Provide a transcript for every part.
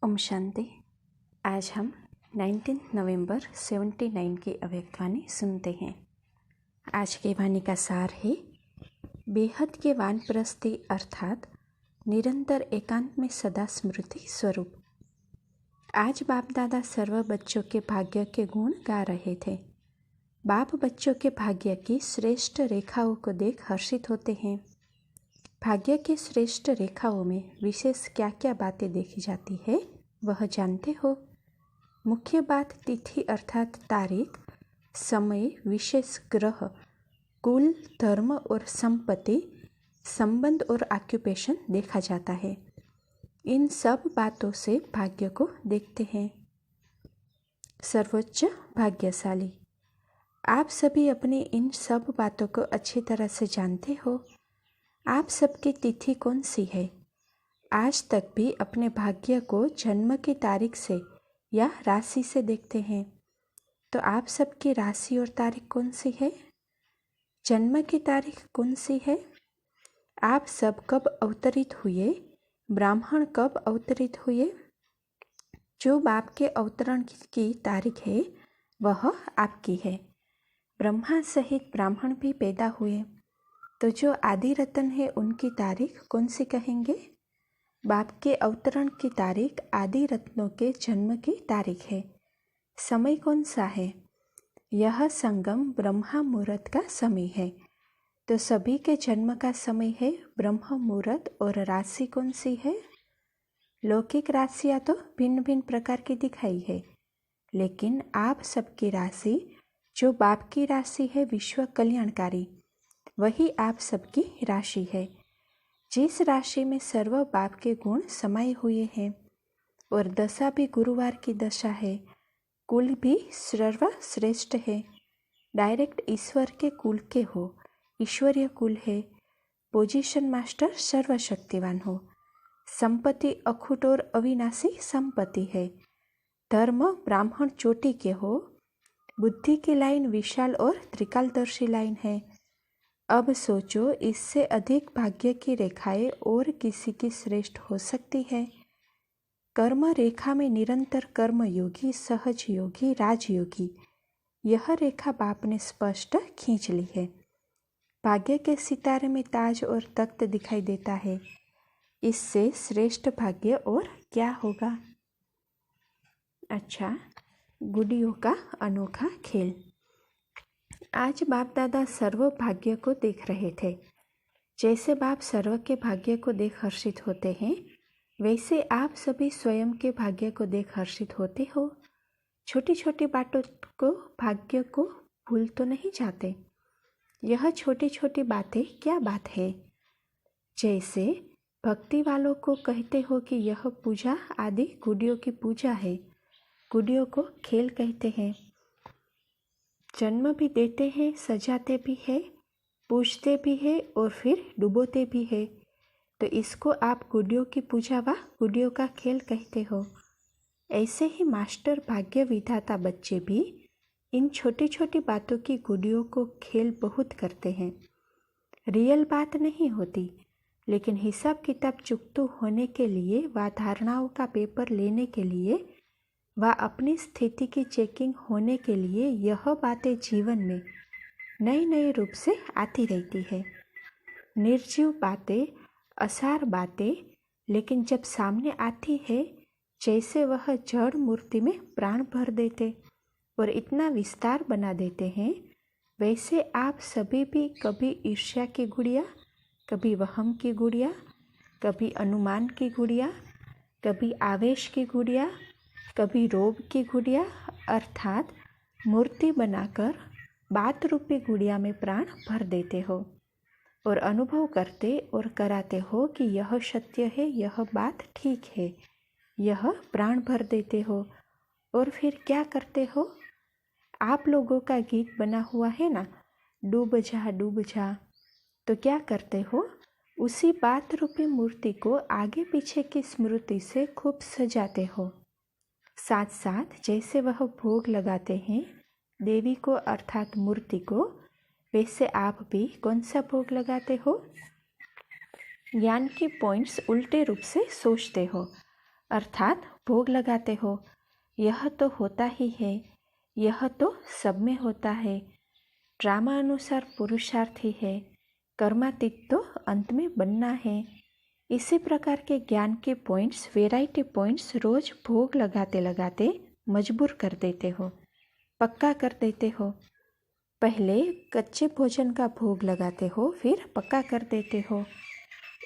ओम शांति। आज हम 19 नवंबर 79 की अव्यक्तवाणी सुनते हैं। आज के वाणी का सार है बेहद के वानप्रस्थी अर्थात निरंतर एकांत में सदा स्मृति स्वरूप। आज बाप दादा सर्व बच्चों के भाग्य के गुण गा रहे थे। बाप बच्चों के भाग्य की श्रेष्ठ रेखाओं को देख हर्षित होते हैं। भाग्य के श्रेष्ठ रेखाओं में विशेष क्या क्या बातें देखी जाती है वह जानते हो। मुख्य बात तिथि अर्थात तारीख, समय, विशेष ग्रह, कुल, धर्म और संपत्ति, संबंध और ऑक्यूपेशन देखा जाता है। इन सब बातों से भाग्य को देखते हैं। सर्वोच्च भाग्यशाली आप सभी अपनी इन सब बातों को अच्छी तरह से जानते हो। आप सबकी तिथि कौन सी है? आज तक भी अपने भाग्य को जन्म की तारीख से या राशि से देखते हैं। तो आप सबकी राशि और तारीख कौन सी है? जन्म की तारीख कौन सी है? आप सब कब अवतरित हुए? ब्राह्मण कब अवतरित हुए? जो बाप के अवतरण की तारीख है वह आपकी है। ब्रह्मा सहित ब्राह्मण भी पैदा हुए, तो जो आदि रतन है उनकी तारीख कौन सी कहेंगे? बाप के अवतरण की तारीख आदि रत्नों के जन्म की तारीख है। समय कौन सा है? यह संगम ब्रह्मा मुहूर्त का समय है। तो सभी के जन्म का समय है ब्रह्म मुहूर्त। और राशि कौन सी है? लौकिक राशियाँ तो भिन्न भिन्न प्रकार की दिखाई है, लेकिन आप सबकी राशि जो बाप की राशि है विश्व कल्याणकारी, वही आप सबकी राशि है। जिस राशि में सर्व बाप के गुण समाये हुए हैं और दशा भी गुरुवार की दशा है, कुल भी सर्वश्रेष्ठ है। डायरेक्ट ईश्वर के कुल के हो, ईश्वरीय कुल है। पोजीशन मास्टर सर्वशक्तिवान हो। संपत्ति अखुट और अविनाशी संपत्ति है। धर्म ब्राह्मण चोटी के हो। बुद्धि की लाइन विशाल और त्रिकालदर्शी लाइन है। अब सोचो, इससे अधिक भाग्य की रेखाएं और किसी की श्रेष्ठ हो सकती है? कर्म रेखा में निरंतर कर्म योगी, सहज योगी, राजयोगी, यह रेखा बाप ने स्पष्ट खींच ली है। भाग्य के सितारे में ताज और तख्त दिखाई देता है। इससे श्रेष्ठ भाग्य और क्या होगा? अच्छा, गुडियों का अनोखा खेल। आज बाप दादा सर्व भाग्य को देख रहे थे। जैसे बाप सर्व के भाग्य को देख हर्षित होते हैं, वैसे आप सभी स्वयं के भाग्य को देख हर्षित होते हो। छोटी छोटी बातों को, भाग्य को भूल तो नहीं जाते। यह छोटी छोटी बातें क्या बात है? जैसे भक्ति वालों को कहते हो कि यह पूजा आदि गुडियों की पूजा है। गुडियों को खेल कहते हैं। जन्म भी देते हैं, सजाते भी हैं, पूजते भी हैं और फिर डुबोते भी हैं। तो इसको आप गुडियों की पूजा व गुडियों का खेल कहते हो। ऐसे ही मास्टर भाग्य विधाता बच्चे भी इन छोटी छोटी बातों की गुडियों को खेल बहुत करते हैं। रियल बात नहीं होती, लेकिन हिसाब किताब चुकतू होने के लिए व धारणाओं का पेपर लेने के लिए व अपनी स्थिति की चेकिंग होने के लिए यह बातें जीवन में नए नए रूप से आती रहती है। निर्जीव बातें, असार बातें, लेकिन जब सामने आती है जैसे वह जड़ मूर्ति में प्राण भर देते और इतना विस्तार बना देते हैं, वैसे आप सभी भी कभी ईर्ष्या की गुड़िया, कभी वहम की गुड़िया, कभी अनुमान की गुड़िया, कभी आवेश की गुड़िया, कभी रोब की गुड़िया अर्थात मूर्ति बनाकर बात रूपी गुड़िया में प्राण भर देते हो और अनुभव करते और कराते हो कि यह सत्य है, यह बात ठीक है, यह प्राण भर देते हो। और फिर क्या करते हो? आप लोगों का गीत बना हुआ है ना, डूब जा डूब जा। तो क्या करते हो? उसी बात रूपी मूर्ति को आगे पीछे की स्मृति से खूब सजाते हो। साथ साथ जैसे वह भोग लगाते हैं देवी को अर्थात मूर्ति को, वैसे आप भी कौन सा भोग लगाते हो? ज्ञान की पॉइंट्स उल्टे रूप से सोचते हो। अर्थात भोग लगाते हो। यह तो होता ही है, यह तो सब में होता है। ड्रामा अनुसार पुरुषार्थ ही है, कर्मातीत तो अंत में बनना है। इसी प्रकार के ज्ञान के पॉइंट्स, वेराइटी पॉइंट्स रोज भोग लगाते लगाते मजबूर कर देते हो, पक्का कर देते हो। पहले कच्चे भोजन का भोग लगाते हो, फिर पक्का कर देते हो,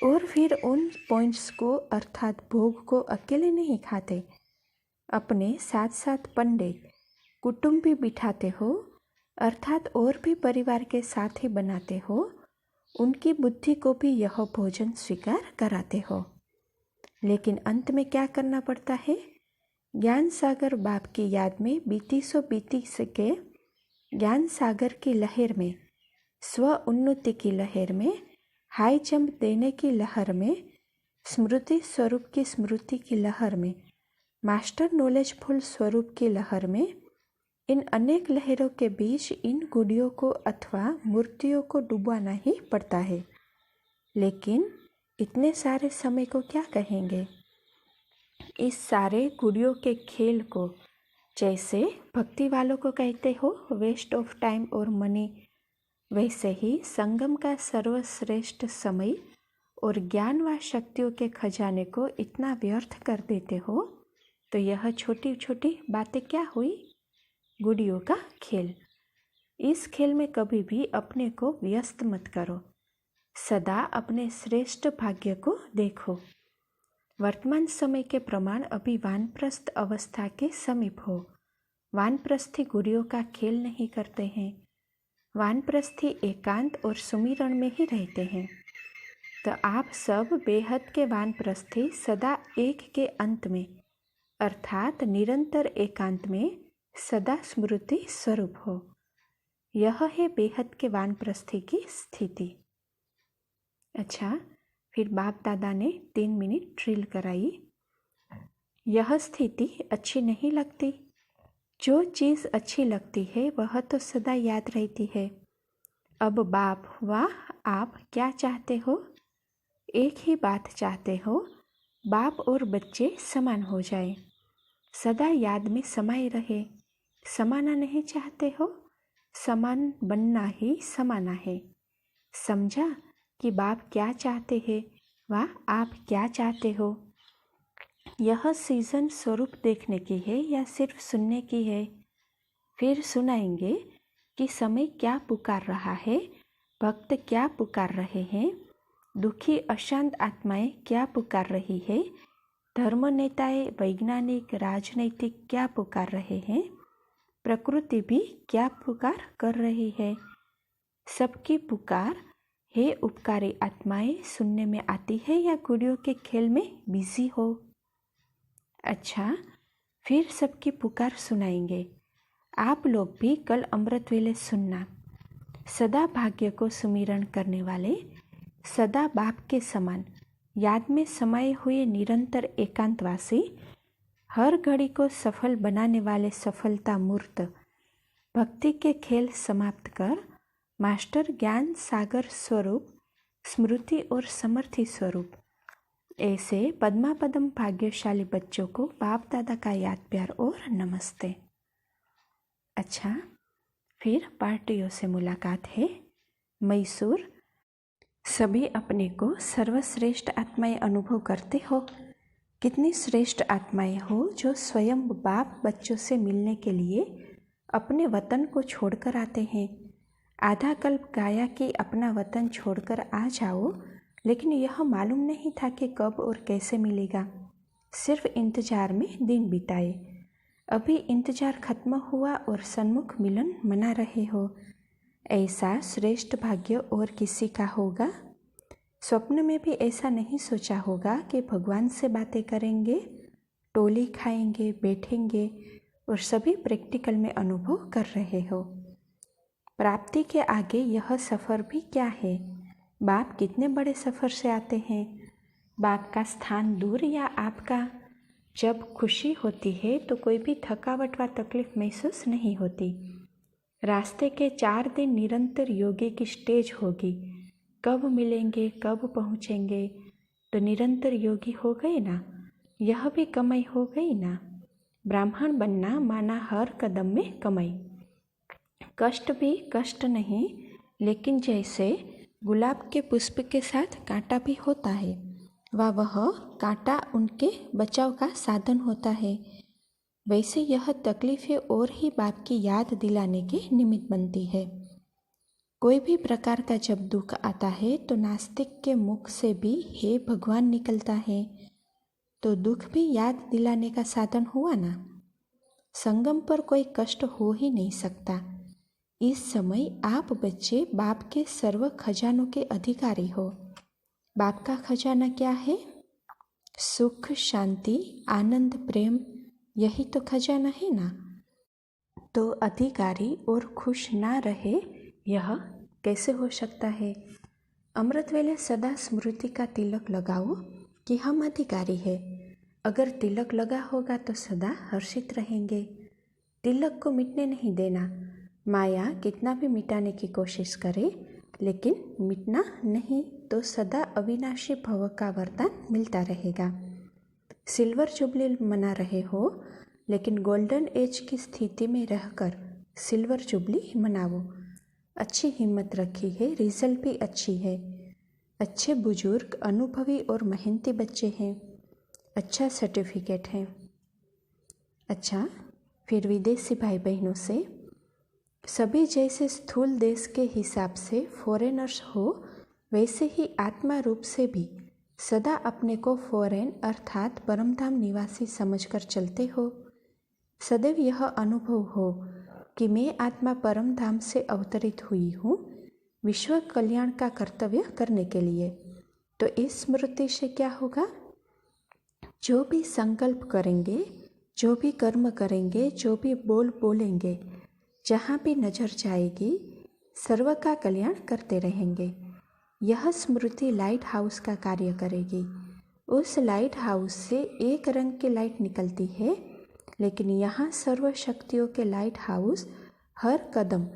और फिर उन पॉइंट्स को अर्थात भोग को अकेले नहीं खाते, अपने साथ साथ पंडित कुटुंब भी बिठाते हो, अर्थात और भी परिवार के साथ ही बनाते हो। उनकी बुद्धि को भी यह भोजन स्वीकार कराते हो। लेकिन अंत में क्या करना पड़ता है? ज्ञान सागर बाप की याद में बीती के ज्ञान सागर की लहर में, स्व उन्नति की लहर में, हाई जंप देने की लहर में, स्मृति स्वरूप की स्मृति की लहर में, मास्टर नॉलेजफुल स्वरूप की लहर में, इन अनेक लहरों के बीच इन गुड़ियों को अथवा मूर्तियों को डुबाना ही पड़ता है। लेकिन इतने सारे समय को क्या कहेंगे? इस सारे गुड़ियों के खेल को जैसे भक्ति वालों को कहते हो वेस्ट ऑफ टाइम और मनी, वैसे ही संगम का सर्वश्रेष्ठ समय और ज्ञान व शक्तियों के खजाने को इतना व्यर्थ कर देते हो। तो यह छोटी छोटी बातें क्या हुई? गुड़ियों का खेल। इस खेल में कभी भी अपने को व्यस्त मत करो, सदा अपने श्रेष्ठ भाग्य को देखो। वर्तमान समय के प्रमाण अभी वानप्रस्थ अवस्था के समीप हो। वानप्रस्थी गुड़ियों का खेल नहीं करते हैं, वानप्रस्थी एकांत और सुमिरन में ही रहते हैं। तो आप सब बेहद के वानप्रस्थी सदा एक के अंत में अर्थात निरंतर एकांत में सदा स्मृति स्वरूप हो। यह है बेहद के वानप्रस्थी की स्थिति। अच्छा, फिर बाप दादा ने 3 मिनट ड्रिल कराई। यह स्थिति अच्छी नहीं लगती। जो चीज़ अच्छी लगती है वह तो सदा याद रहती है। अब बाप व आप क्या चाहते हो? एक ही बात चाहते हो, बाप और बच्चे समान हो जाए, सदा याद में समाये रहे। समाना नहीं चाहते हो, समान बनना ही समाना है। समझा कि बाप क्या चाहते हैं व आप क्या चाहते हो? यह सीजन स्वरूप देखने की है या सिर्फ सुनने की है? फिर सुनाएंगे कि समय क्या पुकार रहा है, भक्त क्या पुकार रहे हैं, दुखी अशांत आत्माएं क्या पुकार रही है, धर्म नेताएं, वैज्ञानिक, राजनैतिक क्या पुकार रहे हैं, प्रकृति भी क्या पुकार कर रही है। सबकी पुकार हे उपकारी आत्माएं सुनने में आती है या गुड़ियों के खेल में बिजी हो? अच्छा, फिर सबकी पुकार सुनाएंगे। आप लोग भी कल अमृत वेले सुनना। सदा भाग्य को सुमिरन करने वाले, सदा बाप के समान याद में समाये हुए निरंतर एकांतवासी, हर घड़ी को सफल बनाने वाले सफलता मूर्त, भक्ति के खेल समाप्त कर मास्टर ज्ञान सागर स्वरूप, स्मृति और समर्थी स्वरूप, ऐसे पद्मा पदम भाग्यशाली बच्चों को बाप दादा का याद प्यार और नमस्ते। अच्छा, फिर पार्टियों से मुलाकात है। मैसूर, सभी अपने को सर्वश्रेष्ठ आत्माएं अनुभव करते हो। कितनी श्रेष्ठ आत्माएं हो जो स्वयं बाप बच्चों से मिलने के लिए अपने वतन को छोड़कर आते हैं। आधा कल्प गाया कि अपना वतन छोड़कर आ जाओ, लेकिन यह मालूम नहीं था कि कब और कैसे मिलेगा। सिर्फ इंतजार में दिन बिताए। अभी इंतजार खत्म हुआ और सन्मुख मिलन मना रहे हो। ऐसा श्रेष्ठ भाग्य और किसी का होगा? स्वप्न में भी ऐसा नहीं सोचा होगा कि भगवान से बातें करेंगे, टोली खाएंगे, बैठेंगे और सभी प्रैक्टिकल में अनुभव कर रहे हो। प्राप्ति के आगे यह सफ़र भी क्या है? बाप कितने बड़े सफ़र से आते हैं। बाप का स्थान दूर या आपका? जब खुशी होती है तो कोई भी थकावट व तकलीफ महसूस नहीं होती। रास्ते के 4 दिन निरंतर योगी की स्टेज होगी। कब मिलेंगे, कब पहुँचेंगे, तो निरंतर योगी हो गए ना। यह भी कमाई हो गई ना। ब्राह्मण बनना माना हर कदम में कमाई। कष्ट भी कष्ट नहीं, लेकिन जैसे गुलाब के पुष्प के साथ कांटा भी होता है, वह कांटा उनके बचाव का साधन होता है, वैसे यह तकलीफें और ही बाप की याद दिलाने के निमित्त बनती है। कोई भी प्रकार का जब दुख आता है तो नास्तिक के मुख से भी हे भगवान निकलता है, तो दुख भी याद दिलाने का साधन हुआ ना। संगम पर कोई कष्ट हो ही नहीं सकता। इस समय आप बच्चे बाप के सर्व खजानों के अधिकारी हो। बाप का खजाना क्या है? सुख, शांति, आनंद, प्रेम, यही तो खजाना है ना। तो अधिकारी और खुश ना रहे, यह कैसे हो सकता है? अमृत वेले सदा स्मृति का तिलक लगाओ कि हम अधिकारी है। अगर तिलक लगा होगा तो सदा हर्षित रहेंगे। तिलक को मिटने नहीं देना। माया कितना भी मिटाने की कोशिश करे, लेकिन मिटना नहीं तो सदा अविनाशी भव का वरदान मिलता रहेगा। सिल्वर जुबली मना रहे हो, लेकिन गोल्डन एज की स्थिति में रहकर सिल्वर जुबली मनाओ। अच्छी हिम्मत रखी है, रिजल्ट भी अच्छी है। अच्छे बुजुर्ग, अनुभवी और मेहनती बच्चे हैं। अच्छा सर्टिफिकेट है। अच्छा, फिर विदेशी भाई बहनों से सभी जैसे स्थूल देश के हिसाब से फॉरेनर्स हो, वैसे ही आत्मा रूप से भी सदा अपने को फॉरेन अर्थात परमधाम निवासी समझकर चलते हो। सदैव यह अनुभव हो कि मैं आत्मा परमधाम से अवतरित हुई हूँ विश्व कल्याण का कर्तव्य करने के लिए। तो इस स्मृति से क्या होगा? जो भी संकल्प करेंगे, जो भी कर्म करेंगे, जो भी बोलेंगे, जहाँ भी नजर जाएगी, सर्व का कल्याण करते रहेंगे। यह स्मृति लाइट हाउस का कार्य करेगी। उस लाइट हाउस से एक रंग की लाइट निकलती है, लेकिन यहाँ सर्व शक्तियों के लाइट हाउस हर कदम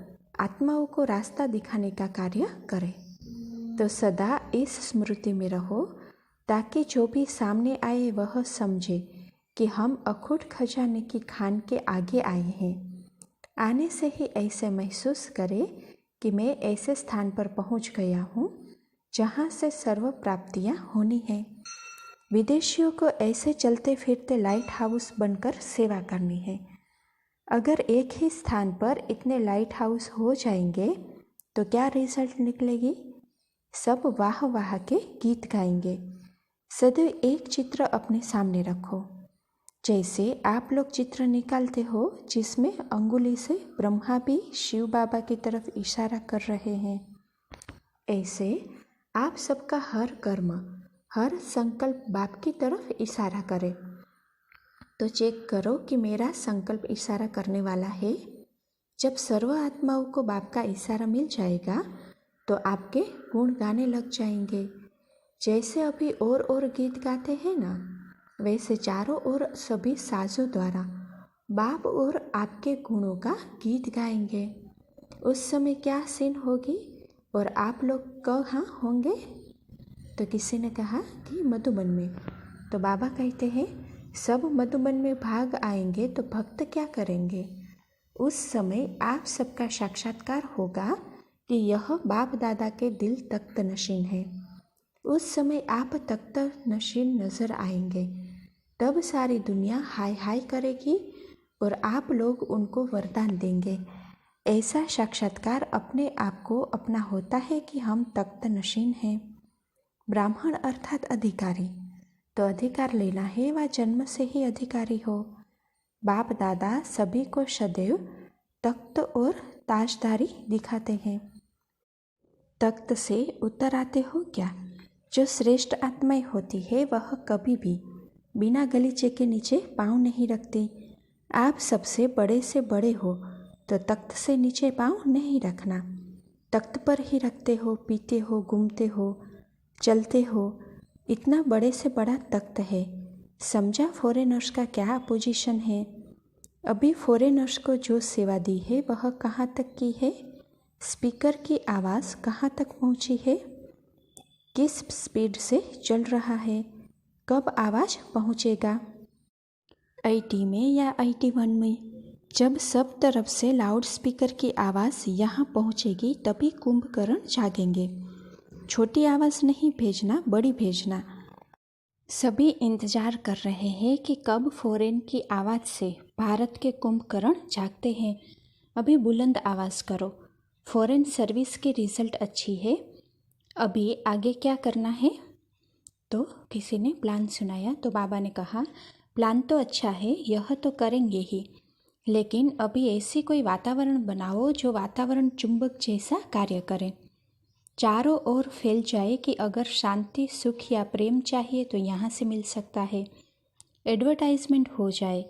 आत्माओं को रास्ता दिखाने का कार्य करे। तो सदा इस स्मृति में रहो, ताकि जो भी सामने आए वह समझे कि हम अखूट खजाने की खान के आगे आए हैं। आने से ही ऐसे महसूस करे कि मैं ऐसे स्थान पर पहुंच गया हूँ जहाँ से सर्व प्राप्तियाँ होनी हैं। विदेशियों को ऐसे चलते फिरते लाइट हाउस बनकर सेवा करनी है। अगर एक ही स्थान पर इतने लाइट हाउस हो जाएंगे तो क्या रिजल्ट निकलेगी? सब वाह वाह के गीत गाएंगे। सदैव एक चित्र अपने सामने रखो। जैसे आप लोग चित्र निकालते हो जिसमें अंगुली से ब्रह्मा भी शिव बाबा की तरफ इशारा कर रहे हैं, ऐसे आप सबका हर कर्म, हर संकल्प बाप की तरफ इशारा करे। तो चेक करो कि मेरा संकल्प इशारा करने वाला है। जब सर्व आत्माओं को बाप का इशारा मिल जाएगा तो आपके गुण गाने लग जाएंगे। जैसे अभी और गीत गाते हैं ना, वैसे चारों ओर सभी साजों द्वारा बाप और आपके गुणों का गीत गाएंगे। उस समय क्या सीन होगी और आप लोग कहाँ होंगे? तो किसी ने कहा कि मधुबन में। तो बाबा कहते हैं सब मधुबन में भाग आएंगे तो भक्त क्या करेंगे? उस समय आप सबका साक्षात्कार होगा कि यह बाप दादा के दिल तख्त नशीन है। उस समय आप तख्त नशीन नजर आएंगे। तब सारी दुनिया हाय हाय करेगी और आप लोग उनको वरदान देंगे। ऐसा साक्षात्कार अपने आप को अपना होता है कि हम तख्त नशीन हैं। ब्राह्मण अर्थात अधिकारी। तो अधिकार लेना है व जन्म से ही अधिकारी हो। बाप दादा सभी को सदैव तख्त और ताजदारी दिखाते हैं। तख्त से उतर आते हो क्या? जो श्रेष्ठ आत्माएं होती है वह कभी भी बिना गलीचे के नीचे पाँव नहीं रखती। आप सबसे बड़े से बड़े हो तो तख्त से नीचे पाँव नहीं रखना। तख्त पर ही रखते हो, पीते हो, घूमते हो, चलते हो। इतना बड़े से बड़ा तख्त है। समझा फॉरेनर्स का क्या पोजीशन है? अभी फॉरेनर्स को जो सेवा दी है वह कहाँ तक की है? स्पीकर की आवाज़ कहाँ तक पहुँची है? किस स्पीड से चल रहा है? कब आवाज़ पहुँचेगा? IT में या IT1 में? जब सब तरफ से लाउड स्पीकर की आवाज़ यहाँ पहुँचेगी तभी कुंभकर्ण जागेंगे। छोटी आवाज़ नहीं भेजना, बड़ी भेजना। सभी इंतज़ार कर रहे हैं कि कब फॉरेन की आवाज़ से भारत के कुंभकर्ण जागते हैं। अभी बुलंद आवाज़ करो, फॉरेन सर्विस की रिज़ल्ट अच्छी है, अभी आगे क्या करना है? तो किसी ने प्लान सुनाया तो बाबा ने कहा, प्लान तो अच्छा है, यह तो करेंगे ही, लेकिन अभी ऐसी कोई वातावरण बनाओ जो वातावरण चुंबक जैसा कार्य करे, चारों ओर फैल जाए कि अगर शांति, सुख या प्रेम चाहिए तो यहाँ से मिल सकता है। एडवर्टाइजमेंट हो जाए।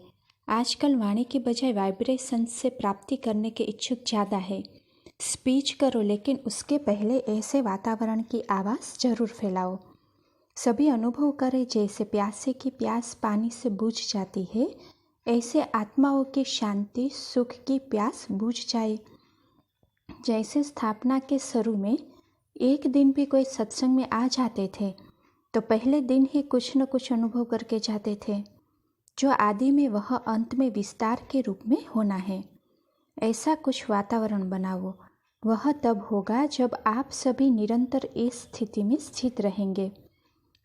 आजकल वाणी की बजाय वाइब्रेशन से प्राप्ति करने के इच्छुक ज़्यादा है। स्पीच करो, लेकिन उसके पहले ऐसे वातावरण की आवाज़ जरूर फैलाओ। सभी अनुभव करें जैसे प्यासे की प्यास पानी से बुझ जाती है, ऐसे आत्माओं की शांति, सुख की प्यास बुझ जाए। जैसे स्थापना के शुरू में एक दिन भी कोई सत्संग में आ जाते थे तो पहले दिन ही कुछ न कुछ अनुभव करके जाते थे, जो आदि में वह अंत में विस्तार के रूप में होना है। ऐसा कुछ वातावरण बनाओ। वह तब होगा जब आप सभी निरंतर इस स्थिति में स्थित रहेंगे।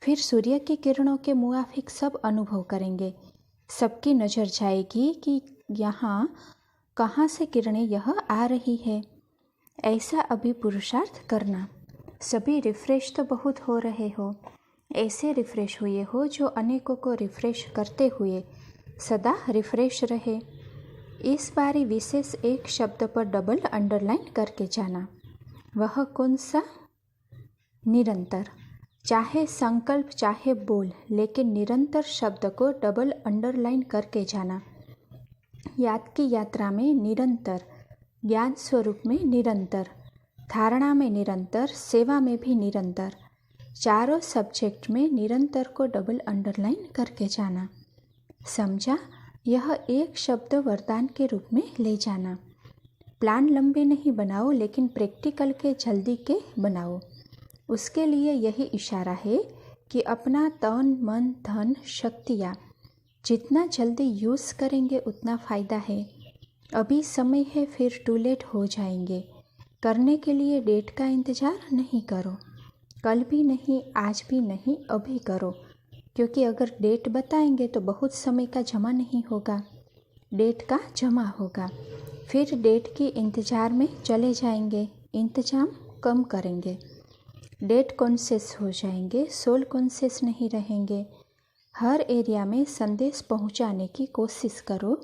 फिर सूर्य की किरणों के मुआफिक सब अनुभव करेंगे। सबकी नज़र जाएगी कि यहाँ कहाँ से किरणें यह आ रही है। ऐसा अभी पुरुषार्थ करना। सभी रिफ्रेश तो बहुत हो रहे हो, ऐसे रिफ्रेश हुए हो जो अनेकों को रिफ्रेश करते हुए सदा रिफ्रेश रहे। इस बारी विशेष एक शब्द पर डबल अंडरलाइन करके जाना। वह कौन सा? निरंतर। चाहे संकल्प चाहे बोल, लेकिन निरंतर शब्द को डबल अंडरलाइन करके जाना। याद की यात्रा में निरंतर, ज्ञान स्वरूप में निरंतर, धारणा में निरंतर, सेवा में भी निरंतर, चारों सब्जेक्ट में निरंतर को डबल अंडरलाइन करके जाना। समझा? यह एक शब्द वरदान के रूप में ले जाना। प्लान लंबे नहीं बनाओ, लेकिन प्रैक्टिकल के जल्दी के बनाओ। उसके लिए यही इशारा है कि अपना तन मन धन शक्तियाँ जितना जल्दी यूज़ करेंगे उतना फ़ायदा है। अभी समय है, फिर टू लेट हो जाएंगे। करने के लिए डेट का इंतज़ार नहीं करो। कल भी नहीं, आज भी नहीं, अभी करो, क्योंकि अगर डेट बताएंगे तो बहुत समय का जमा नहीं होगा, डेट का जमा होगा। फिर डेट के इंतज़ार में चले जाएंगे, इंतजाम कम करेंगे, डेट कॉन्शियस हो जाएंगे, सोल कॉन्शियस नहीं रहेंगे। हर एरिया में संदेश पहुंचाने की कोशिश करो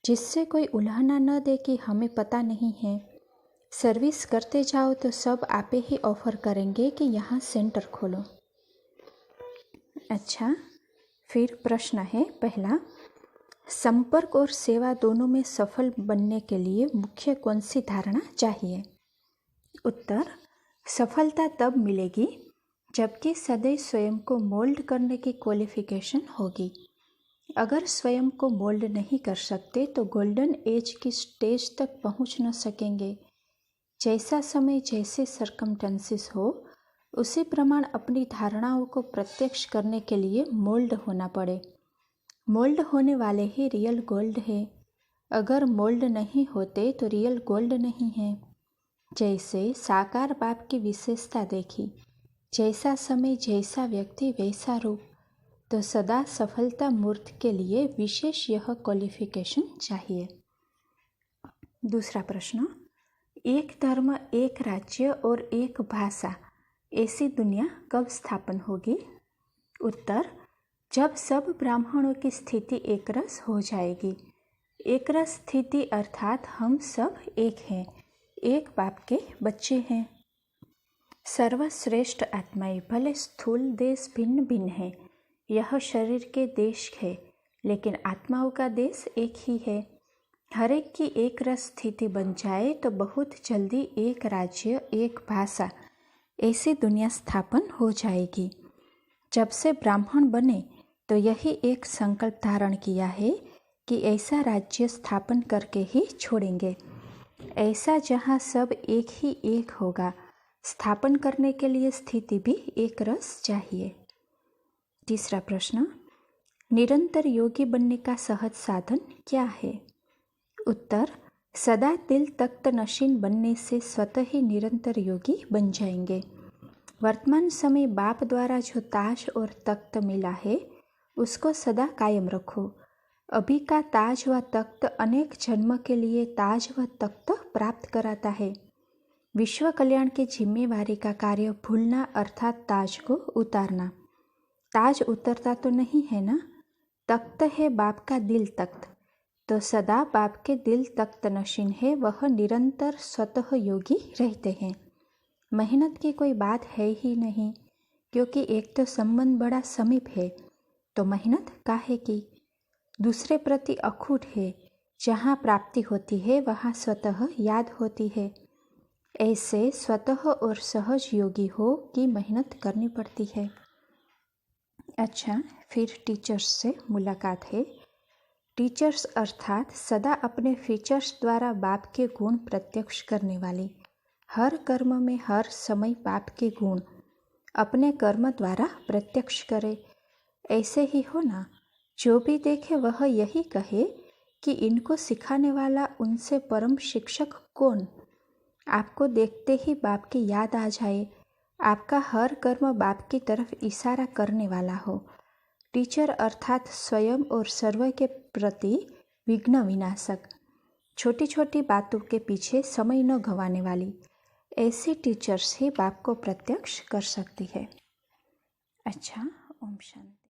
जिससे कोई उल्हाना न दे कि हमें पता नहीं है। सर्विस करते जाओ तो सब आपे ही ऑफ़र करेंगे कि यहाँ सेंटर खोलो। अच्छा, फिर प्रश्न है पहला, संपर्क और सेवा दोनों में सफल बनने के लिए मुख्य कौन सी धारणा चाहिए? उत्तर, सफलता तब मिलेगी जबकि सदैव स्वयं को मोल्ड करने की क्वालिफिकेशन होगी। अगर स्वयं को मोल्ड नहीं कर सकते तो गोल्डन एज की स्टेज तक पहुंच न सकेंगे। जैसा समय, जैसे सरकमटेंसेस हो, उसी प्रमाण अपनी धारणाओं को प्रत्यक्ष करने के लिए मोल्ड होना पड़े। मोल्ड होने वाले ही रियल गोल्ड है। अगर मोल्ड नहीं होते तो रियल गोल्ड नहीं है। जैसे साकार बाप की विशेषता देखी, जैसा समय, जैसा व्यक्ति, वैसा रूप, तो सदा सफलता मूर्त के लिए विशेष यह क्वालिफिकेशन चाहिए। दूसरा प्रश्न, एक धर्म, एक राज्य और एक भाषा, ऐसी दुनिया कब स्थापन होगी? उत्तर, जब सब ब्राह्मणों की स्थिति एक रस हो जाएगी। एक रस स्थिति अर्थात हम सब एक हैं, एक बाप के बच्चे हैं। सर्वश्रेष्ठ आत्माएं, भले स्थूल देश भिन्न भिन्न है, यह शरीर के देश है, लेकिन आत्माओं का देश एक ही है। हर एक की एक रस स्थिति बन जाए तो बहुत जल्दी एक राज्य, एक भाषा, ऐसी दुनिया स्थापन हो जाएगी। जब से ब्राह्मण बने तो यही एक संकल्प धारण किया है कि ऐसा राज्य स्थापन करके ही छोड़ेंगे, ऐसा जहाँ सब एक ही एक होगा। स्थापन करने के लिए स्थिति भी एक रस चाहिए। तीसरा प्रश्न, निरंतर योगी बनने का सहज साधन क्या है? उत्तर, सदा दिल तख्त नशीन बनने से स्वतः ही निरंतर योगी बन जाएंगे। वर्तमान समय बाप द्वारा जो ताज और तख्त मिला है उसको सदा कायम रखो। अभी का ताज व तख्त अनेक जन्म के लिए ताज व तख्त प्राप्त कराता है। विश्व कल्याण की जिम्मेवारी का कार्य भूलना अर्थात ताज को उतारना। ताज उतरता तो नहीं है ना? तख्त है बाप का दिल तख्त, तो सदा बाप के दिल तख्त नशीन है, वह निरंतर स्वतः योगी रहते हैं। मेहनत की कोई बात है ही नहीं, क्योंकि एक तो संबंध बड़ा समीप है, तो मेहनत काहे की? दूसरे प्रति अखूट है, जहाँ प्राप्ति होती है वहाँ स्वतः याद होती है। ऐसे स्वतः और सहज योगी हो कि मेहनत करनी पड़ती है। अच्छा, फिर टीचर्स से मुलाकात है। टीचर्स अर्थात सदा अपने फीचर्स द्वारा बाप के गुण प्रत्यक्ष करने वाली। हर कर्म में हर समय बाप के गुण अपने कर्म द्वारा प्रत्यक्ष करे। ऐसे ही हो ना, जो भी देखे वह यही कहे कि इनको सिखाने वाला उनसे परम शिक्षक कौन? आपको देखते ही बाप की याद आ जाए, आपका हर कर्म बाप की तरफ इशारा करने वाला हो। टीचर अर्थात स्वयं और सर्व के प्रति विघ्न विनाशक, छोटी छोटी बातों के पीछे समय न गंवाने वाली। ऐसी टीचर्स ही बाप को प्रत्यक्ष कर सकती है। अच्छा, ओम शांति।